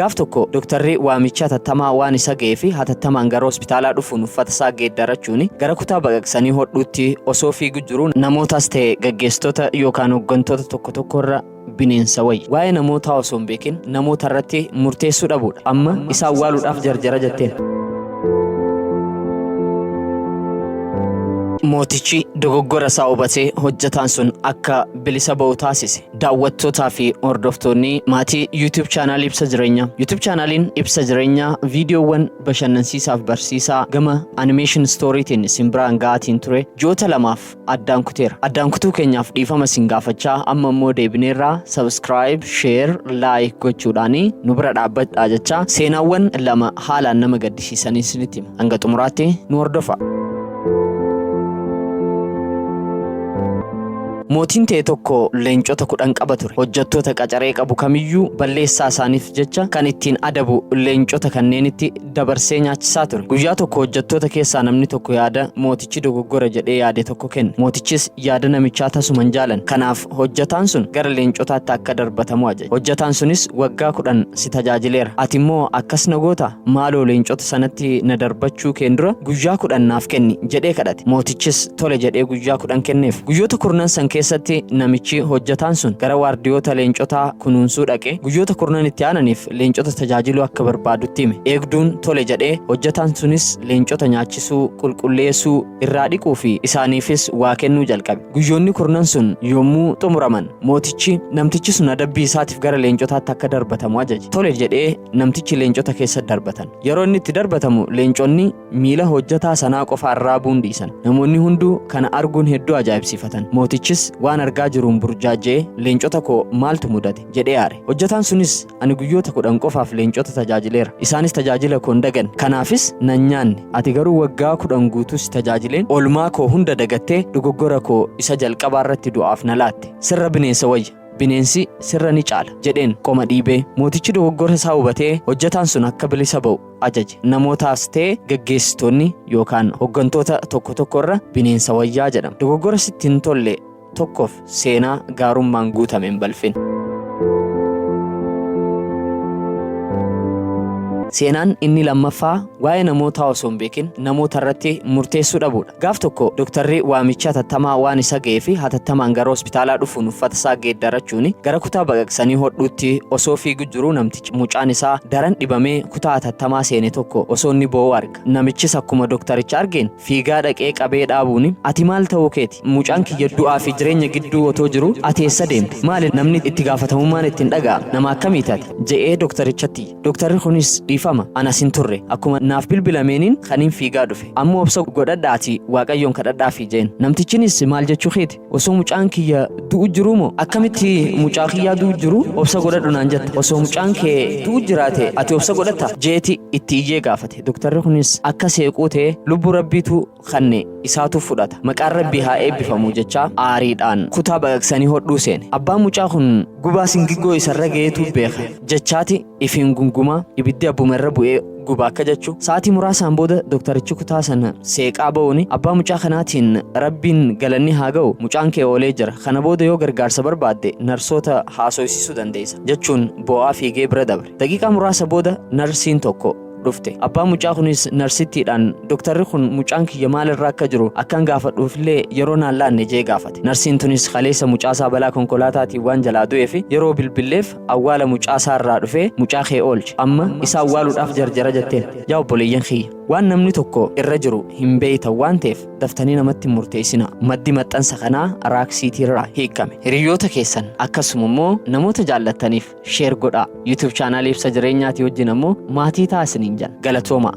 gaaf tokko doktarri waamicha hatattamaa waan isa ga'ee fi hatattamaan gara hospitaalaa dhufuun uffata isaa geeddarachuun gara kutaa baqaqsanii hodhuutti osoo fiigu jiru namootas ta'e gaggeessitoota yookaan hooggantoota tokko tokkorra bineensa wayi waa'ee namoota osoo hin beekin namoota irratti murteessuu dhabuudha amma isa awwaaluudhaaf jarjara jetteen. Mootichi dogoggora isaa hubatee hojjetaan sun akka bilisa ba'u taasise. Daawwattootaa fi hordoftoonni maatii YouTube channel ibsa jireenyaa. YouTube channelin ibsa jireenyaa viidiyoowwan bashannansiisaaf barsiisaa gama animation storytiin simbiraan ga'aatiin ture ji'oota 2 addaan kuteera. Addaan kutuu keenyaaf dhiifama sin gaafachaa amma immoo deebineerraa subscribe, share, like gochuudhaan nu bira dhaabbadhaa jechaa seenaawwan 2 haalaan nama gaddisiisanii isinitti hima. Hanga xumuraatti nu hordofaa. Mootiin ta'e tokko leencota 10 qaba ture. Hojjettoota qacaree qabu kamiyyuu balleessaa isaaniif jecha kan ittiin adabu leencota kanneenitti dabarsee nyaachisaa ture. Guyyaa tokko hojjettoota keessaa namni tokko yaada mootichi dogoggora jedhee yaade tokko kenne. Mootichis yaada namichaa tasuma hin jaalanne. Kanaaf hojjetaan sun gara leencotaatti akka darbatamu ajaje. Hojjetaan sunis waggaa 10 si tajaajileera. Ati immoo akkas na goota maaloo leencota sanatti na darbachuu keen dura guyyaa 10 naaf kenni jedhee kadhate. Mootichis tole jedhee guyyaa 10 kenneef. Guyyoota 10 san keessatti namichi hojjetaan sun gara waardiyoota leencotaa kunuunsuu dhaqe guyyoota 10 itti aananiif leencota tajaajiluu akka barbaadutti hime. Eegduun tole jedhee hojjetaan sunis leencota nyaachisuu, qulqulleessuu, irraa dhiquu fi isaaniifis waa kennuu jalqabe. Guyyoonni 10 sun yommuu xumuraman mootichi namtichi sun adabbii isaatiif gara leencotaatti akka darbatamu ajaje. Tole jedhee namtichi leencota keessa darbatan. Yeroo inni itti darbatamu leenconni miila hojjetaa sanaa qofa irraa buun dhiisan. Namoonni hunduu kana arguun hedduu ajaa'ibsiifatan. Mootichis waan argaa jiruun burjaajee leencota koo maaltu mudate jedhee aare. Hojjetaan sunis ani guyyoota 10 qofaaf leencota tajaajileera. Isaanis tajaajila koo hin dagan. Kanaafis nan nyaanne. Ati garuu waggaa 10 guutuus tajaajileen oolmaa koo hunda dagattee dogoggora koo isa jalqabaa irratti du'aaf na laatte. Sirra bineensa wayya. Bineensi sirra ni caala jedheen qoma dhiibee. Mootichi dogoggora isaa hubatee hojjetaan sun akka bilisa ba'u ajaje. Namootaas ta'e gaggeessitoonni yookaan hooggantoota tokko tokkorra bineensa wayyaa jedhama. Dogoggora sitti hin tolle tokkoof seenaa gaarummaan guutameen balfin. Seenaan inni lammaffaa waa'ee namoota osoo hin beekin namoota irratti murteessuu dhabuudha. Gaaf tokko doktarri waamicha hatattamaa waan isa ga'ee fi hatattamaan gara hospitaalaa dhufuun uffata isaa geeddarachuun gara kutaa baqaqsanii hodhuutti osoo fiigu jiru namtichi mucaan isaa daran dhibamee kutaa hatattamaa seene tokko osoo inni boo'u arga. Namichis akkuma doktaricha argeen fiigaa dhaqee qabee dhaabuun ati maal ta'uu keeti? Mucaan kiyya du'aa fi jireenya gidduu otoo jiru ati eessa deemta? Maali namni itti gaafatamummaan ittiin dhaga'a? Nama akkamii taate? Je'ee doktarichatti. Doktarri kunis dhiifama anas hin turre akkuma naaf bilbilameeniin kaniin fiigaa dhufe ammoo obsa godhadhaati waaqayyoon kadhadhaa fi jeen. Namtichinis maal jechuu keeti? Osoo mucaan kiyya du'u jiru moo akkamitti mucaa kiyyaa du'u jiru obsa godhadhu naan jetta? Osoo mucaan kee du'u jiraate ati obsa godhatta jeeti itti iyyee gaafate. Doktarri kunis akka seequu ta'e lubbuu rabbiitu kanne isaatu fudhata maqaan rabbii haa eebbifamu jechaa aariidhaan kutaa baqaqsanii hodhuu seene. Abbaan mucaa kun gubaa singiggoo isarra ga'eetu beeka jechaati ifiin gungumaa ibiddi abbuma irra bu'ee guba akka jechu. Sa'aatii muraasaan booda doktarichi kutaa sana seeqaa ba'uun abbaa mucaa kanaatiin rabbiin galanni haa ga'u mucaan kee oolee jira kana booda yoo gargaarsa barbaadde narsoota haasofsiisuu dandeessa jechuun boo'aa fiigee bira dabre. Daqiiqaa muraasa booda narsiin tokko dhufte. Abbaan mucaa kunis narsittiidhaan doktarri kun mucaan kiyya maalirraa akka jiru akkan gaafadhuufillee yeroo naan laanne jee gaafate. Narsiin tunis kaleessa mucaasaa balaa konkolaataatiin waan jalaa du'eef yeroo bilbilleef awwaala mucaasaa irraa dhufee mucaa kee oolche amma isa awwaaluudhaaf jarjara jetteen. Yaa obboleeyyan kiyya waan namni tokko irra jiru hin beeytan waan ta'eef daftanii namatti murteessina. Maddi maxxansa kanaa raaksiitiirraa hiikame. Hiriyoota keessan akkasuma immoo namoota jaallattaniif sheer godhaa. YouTube channel ibsa jireenyaatii wajjin ammoo maatii taasisanii galatooma.